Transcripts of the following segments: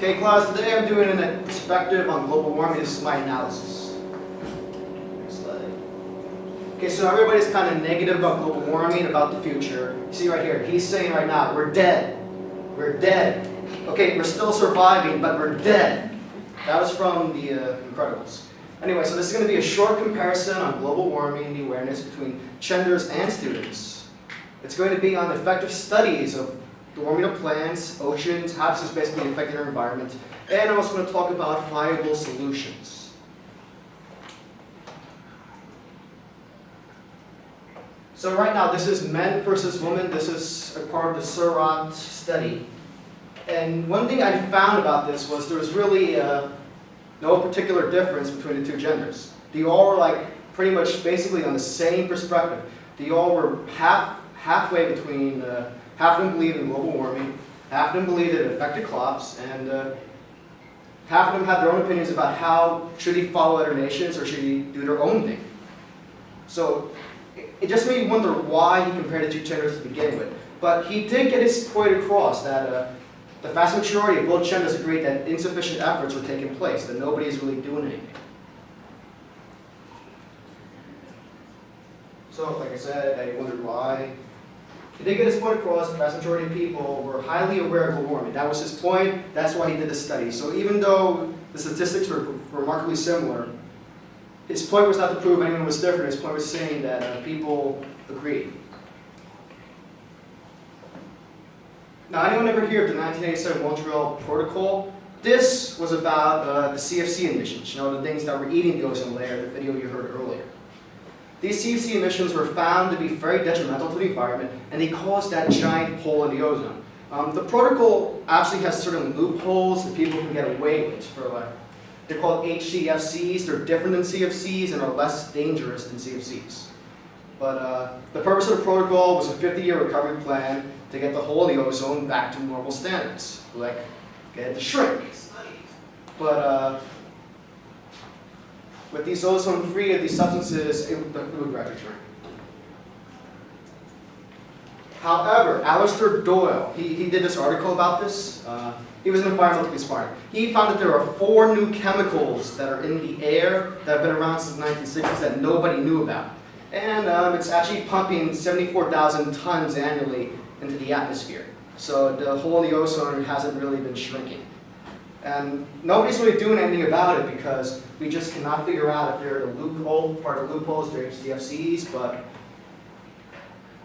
Okay, class, today I'm doing a perspective on global warming. This is my analysis. Next slide. Okay, so everybody's kind of negative about global warming, about the future. You see right here, he's saying right now, we're dead. We're dead. Okay, we're still surviving, but we're dead. That was from the Incredibles. Anyway, so this is going to be a short comparison on global warming, the awareness between Chenders and students. It's going to be on effective studies of the warming of plants, oceans, how this is basically affecting our environment, and I'm also going to talk about viable solutions. So right now, this is men versus women. This is a part of the Surratt study. And one thing I found about this was there was really no particular difference between the two genders. They all were like pretty much basically on the same perspective. They all were halfway between, half of them believed in global warming, half of them believed it affected crops, and half of them had their own opinions about how should he follow other nations or should he do their own thing. So it just made me wonder why he compared the two genders to begin with. But he did get his point across that the vast majority of both genders agreed that insufficient efforts were taking place, that nobody is really doing anything. So, like I said, I wondered why. He did get his point across. The vast majority of people were highly aware of global warming. That was his point. That's why he did the study. So even though the statistics were remarkably similar, his point was not to prove anyone was different. His point was saying that people agreed. Now, anyone ever hear of the 1987 Montreal Protocol? This was about the CFC emissions, you know, the things that were eating the ozone layer, the video you heard earlier. These CFC emissions were found to be very detrimental to the environment, and they caused that giant hole in the ozone. The protocol actually has certain loopholes that people can get away with. They're called HCFCs. They're different than CFCs and are less dangerous than CFCs. But the purpose of the protocol was a 50-year recovery plan to get the hole in the ozone back to normal standards, like get it to shrink. But with these ozone-free of these substances, it would gradually shrink. However, Alasdair Doyle, he did this article about this. He was an environmental smart. He found that there are 4 new chemicals that are in the air that have been around since the 1960s that nobody knew about. And it's actually pumping 74,000 tons annually into the atmosphere. So the hole in the ozone hasn't really been shrinking. And nobody's really doing anything about it because we just cannot figure out if they're the loophole, part of the loopholes, they're HCFCs, but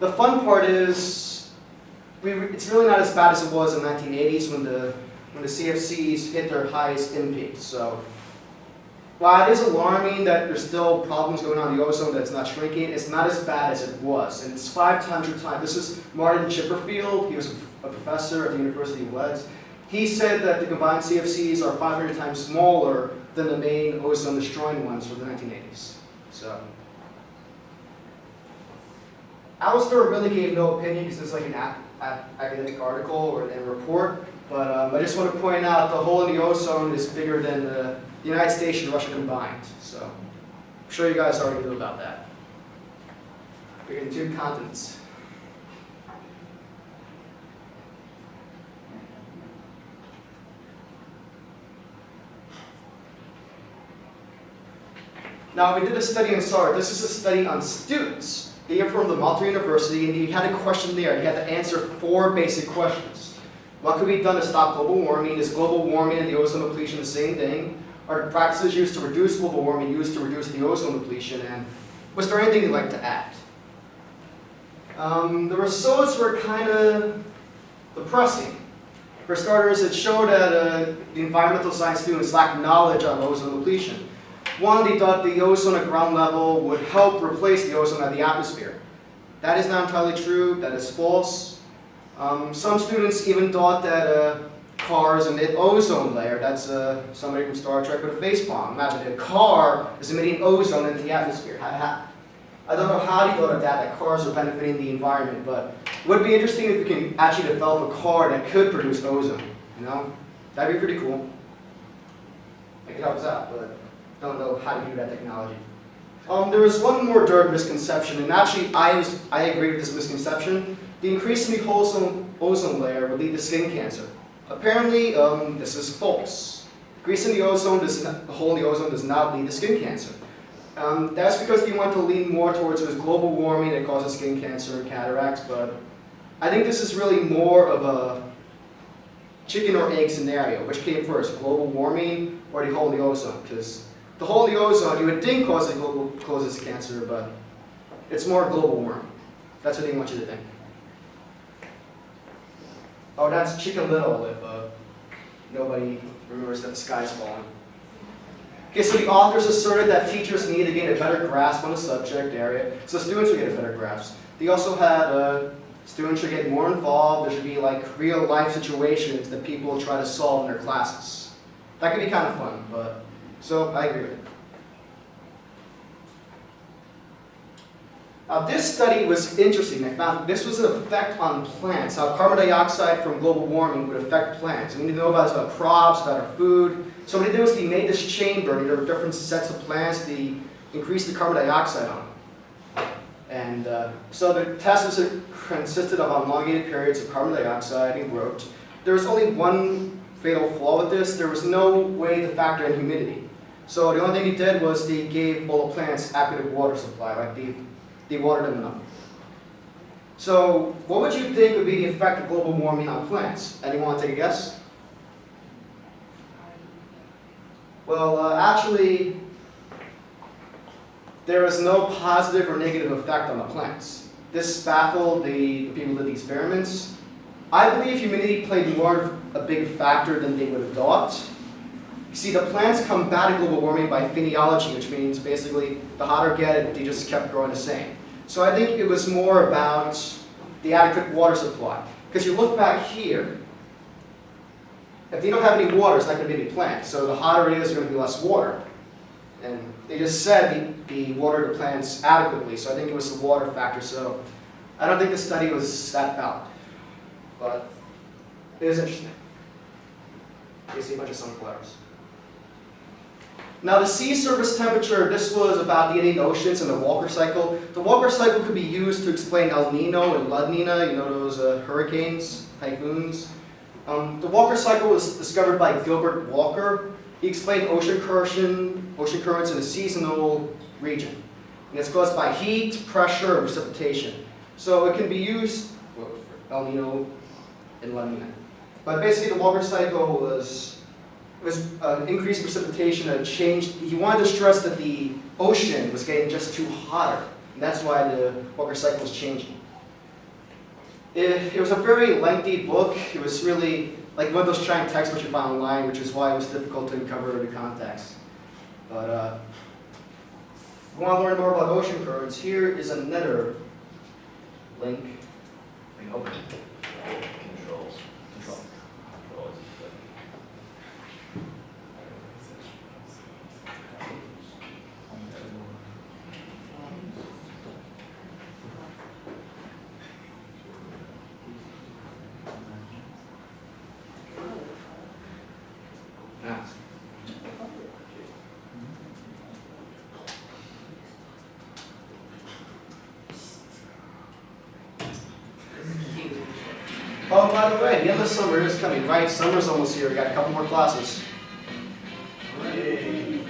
the fun part is it's really not as bad as it was in the 1980s when the CFCs hit their highest in peak. So while it is alarming that there's still problems going on in the ozone that's not shrinking, it's not as bad as it was. And it's 500 times. This is Martin Chipperfield. He was a professor at the University of Leeds. He said that the combined CFCs are 500 times smaller than the main ozone-destroying ones from the 1980s. So Alasdair really gave no opinion because it's like an academic article or a report. But I just want to point out the hole in the ozone is bigger than the United States and Russia combined. So I'm sure you guys already knew about that. Bigger than 2 continents. Now, we did a study on Surratt. This is a study on students. They are from the Malta University, and he had a questionnaire. He had to answer 4 basic questions. What could be done to stop global warming? Is global warming and the ozone depletion the same thing? Are practices used to reduce global warming used to reduce the ozone depletion? And was there anything you'd like to add? The results were kind of depressing. For starters, it showed that the environmental science students lacked knowledge on ozone depletion. One, they thought the ozone at ground level would help replace the ozone at the atmosphere. That is not entirely true. That is false. Some students even thought that cars emit ozone layer. That's somebody from Star Trek with a facepalm. Imagine a car is emitting ozone into the atmosphere. I don't know how they thought of that cars are benefiting the environment, but it would be interesting if we can actually develop a car that could produce ozone. You know, that'd be pretty cool. It could help us out, but don't know how to do that technology. There was one more dirt misconception, and actually I agree with this misconception. The increase in the ozone layer would lead to skin cancer. Apparently, this is false. Grease in the ozone the hole in the ozone does not lead to skin cancer. That's because you want to lean more towards global warming that causes skin cancer and cataracts, but I think this is really more of a chicken or egg scenario. Which came first, global warming or the hole in the ozone? Because the hole in the ozone you would think causes cancer, but it's more global warming. That's what they want you to think. Oh, that's Chicken Little if nobody remembers that the sky's falling. Okay, so the authors asserted that teachers need to gain a better grasp on the subject area, so students would get a better grasp. They also had students should get more involved. There should be like real life situations that people try to solve in their classes. That could be kind of fun, but so I agree with it. Now this study was interesting. They found this was an effect on plants, how carbon dioxide from global warming would affect plants. We need to know about crops, about our food. So what they did was they made this chamber, and there were different sets of plants, they increased the carbon dioxide on them. And so the test consisted of elongated periods of carbon dioxide and growth. There was only one fatal flaw with this. There was no way to factor in humidity. So the only thing they did was they gave all the plants adequate water supply, like they watered them enough. So what would you think would be the effect of global warming on plants? Anyone want to take a guess? Well, actually, there is no positive or negative effect on the plants. This baffled the people who did the experiments. I believe humidity played more of a big factor than they would have thought. You see, the plants combated global warming by phenology, which means basically the hotter it gets, they just kept growing the same. So I think it was more about the adequate water supply. Because you look back here, if they don't have any water, it's not going to be any plants. So the hotter it is, there's going to be less water. And they just said they watered the plants adequately, so I think it was the water factor. So I don't think the study was that valid. But it is interesting. You see a bunch of sunflowers. Now the sea surface temperature, this was about the Indian Oceans and the Walker cycle. The Walker cycle could be used to explain El Nino and La Nina, you know those hurricanes, typhoons. The Walker cycle was discovered by Gilbert Walker. He explained ocean currents in a seasonal region. And it's caused by heat, pressure, and precipitation. So it can be used for El Nino and La Nina. But basically the Walker cycle was increased precipitation and changed. He wanted to stress that the ocean was getting just too hotter. And that's why the Walker cycle was changing. It was a very lengthy book. It was really like one of those giant textbooks you find online, which is why it was difficult to uncover the context. But if you want to learn more about ocean currents, here is another link. Open. Controls. Oh, by the way, the end of summer is coming, right? Summer's almost here. We got a couple more classes. Yay.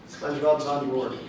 SpongeBob's on board.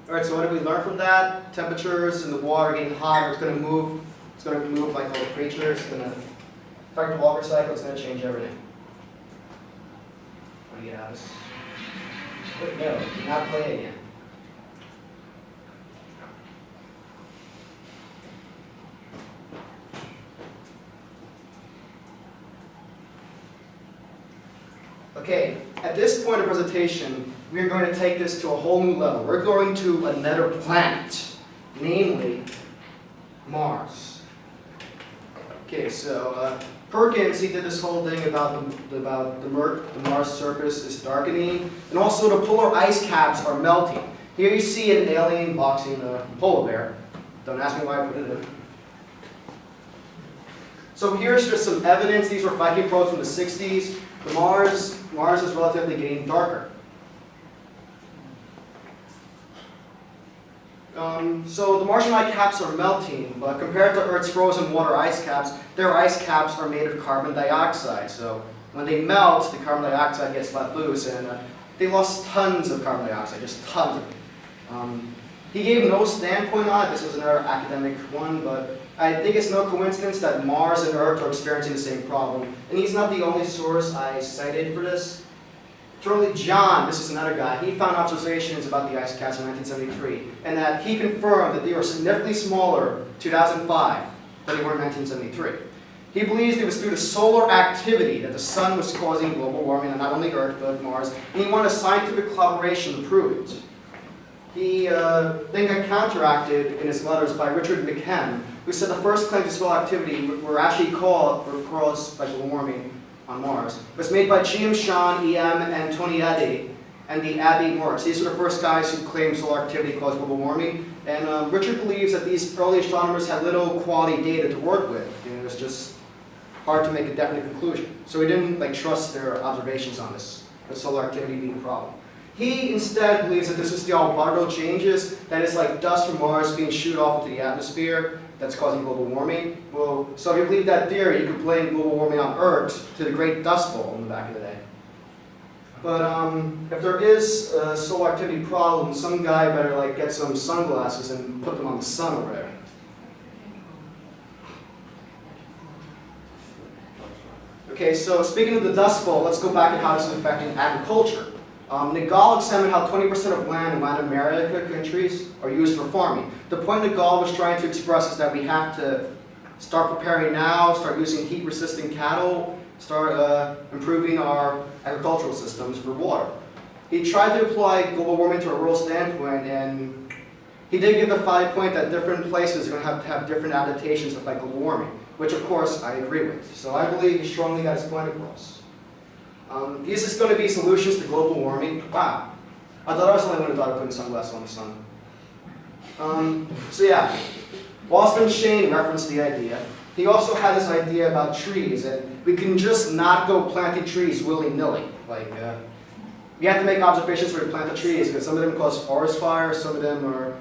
All right, so what did we learn from that? Temperatures in the water getting hotter, it's going to move. It's going to move like all the creatures. It's going to affect the water cycle. It's going to change everything. What do you get out of this? Wait, no, do not play again. Okay, at this point of presentation, we are going to take this to a whole new level. We're going to another planet, namely Mars. Okay, so Perkins, he did this whole thing about the Mars surface is darkening, and also the polar ice caps are melting. Here you see an alien boxing a polar bear. Don't ask me why I put it in. So here's just some evidence. These were Viking probes from the 60s. Mars is relatively getting darker. So the Martian ice caps are melting, but compared to Earth's frozen water ice caps, their ice caps are made of carbon dioxide. So when they melt, the carbon dioxide gets let loose, and they lost tons of carbon dioxide, just tons of it. He gave no standpoint on it. This was another academic one, but I think it's no coincidence that Mars and Earth are experiencing the same problem. And he's not the only source I cited for this. Charlie John, this is another guy, he found observations about the ice caps in 1973, and that he confirmed that they were significantly smaller in 2005 than they were in 1973. He believes it was due to solar activity that the sun was causing global warming on not only Earth but Mars, and he wanted scientific collaboration to prove it. He then got counteracted in his letters by Richard McKen, who said the first claims of solar activity were actually caused by global warming on Mars. It was made by G.M. Sean, E.M., and Tony Eddy, and the Abbey Morris. These were the first guys who claimed solar activity caused global warming. And Richard believes that these early astronomers had little quality data to work with. It was just hard to make a definite conclusion. So he didn't trust their observations on this, with solar activity being a problem. He instead believes that this is the Albedo changes, that is like dust from Mars being shot off into the atmosphere that's causing global warming. Well, so if you believe that theory, you could blame global warming on Earth to the Great Dust Bowl in the back of the day. But if there is a solar activity problem, some guy better get some sunglasses and put them on the sun over there. Okay, so speaking of the Dust Bowl, let's go back to how this is affecting agriculture. Nagal examined how 20% of land in Latin America countries are used for farming. The point Nagal was trying to express is that we have to start preparing now, start using heat-resistant cattle, start improving our agricultural systems for water. He tried to apply global warming to a rural standpoint, and he did give the 5-point that different places are going to have different adaptations to fight global warming, which of course I agree with. So I believe he strongly got his point across. These is going to be solutions to global warming. Wow. I thought I was the only one who thought of putting sunglasses on the sun. So yeah, Boston Shane referenced the idea. He also had this idea about trees, and we can just not go planting trees willy-nilly. We have to make observations where we plant the trees, because some of them cause forest fires, some of them are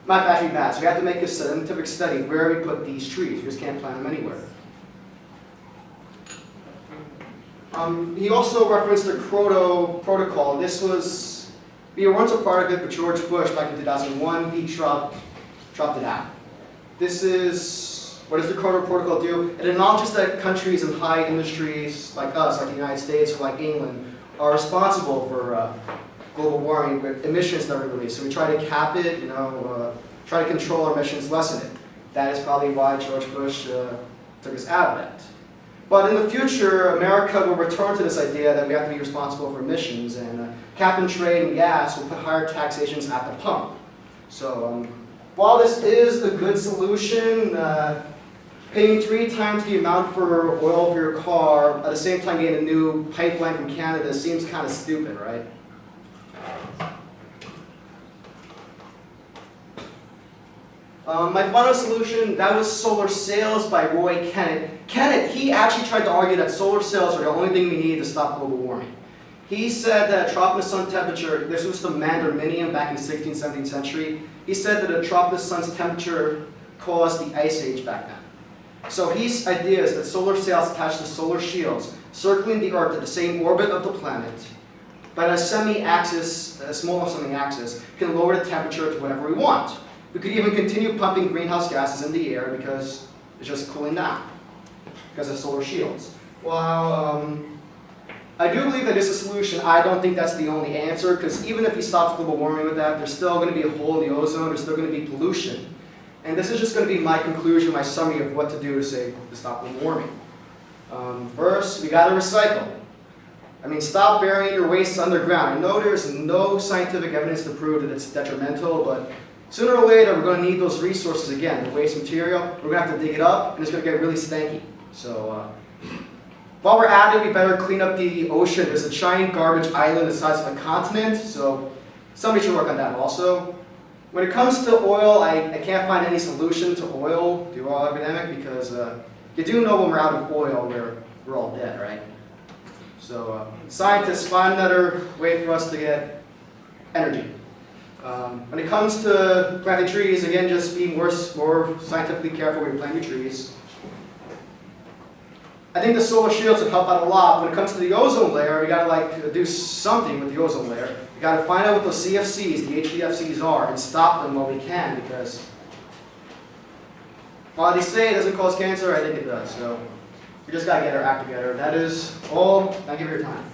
not actually bad. So we have to make a scientific study where we put these trees. We just can't plant them anywhere. He also referenced the Kyoto Protocol. This was, we were once a part of it, but George Bush, back in 2001, he dropped it out. This is, what does the Kyoto Protocol do? It acknowledges that countries and high industries like us, like the United States or like England, are responsible for global warming with emissions that we release. So we try to cap it, try to control our emissions, lessen it. That is probably why George Bush took us out of that. But in the future, America will return to this idea that we have to be responsible for emissions, and cap and trade and gas will put higher taxations at the pump. So while this is a good solution, paying 3 times the amount for oil for your car, at the same time getting a new pipeline from Canada seems kind of stupid, right? My final solution, that was solar sails by Roy Kennett. Kennett, he actually tried to argue that solar sails are the only thing we need to stop global warming. He said that a drop in the sun temperature, this was the Mandarinium back in the 16th, 17th century. He said that a drop in the sun's temperature caused the ice age back then. So his idea is that solar sails attached to solar shields, circling the Earth at the same orbit of the planet, but a semi-axis, a small semi-axis, can lower the temperature to whatever we want. We could even continue pumping greenhouse gases in the air because it's just cooling down because of solar shields. Well, I do believe that is a solution. I don't think that's the only answer, because even if he stops global warming with that, there's still going to be a hole in the ozone, there's still going to be pollution. And this is just going to be my conclusion, my summary of what to do to stop global warming. First, we got to recycle. I mean, stop burying your waste underground. I know there's no scientific evidence to prove that it's detrimental, but sooner or later we're going to need those resources again, the waste material. We're going to have to dig it up, and it's going to get really stanky. So, while we're at it, we better clean up the ocean. There's a giant garbage island the size of a continent, so somebody should work on that also. When it comes to oil, I can't find any solution to oil, the oil epidemic, because you do know when we're out of oil, we're all dead, right? So scientists, find another way for us to get energy. When it comes to planting trees, again, just be more scientifically careful when you're planting trees. I think the solar shields would help out a lot. When it comes to the ozone layer, we gotta do something with the ozone layer. We gotta find out what those CFCs, the HDFCs are, and stop them while we can, because while they say it doesn't cause cancer, I think it does. So we just gotta get our act together. That is all. Thank you for your time.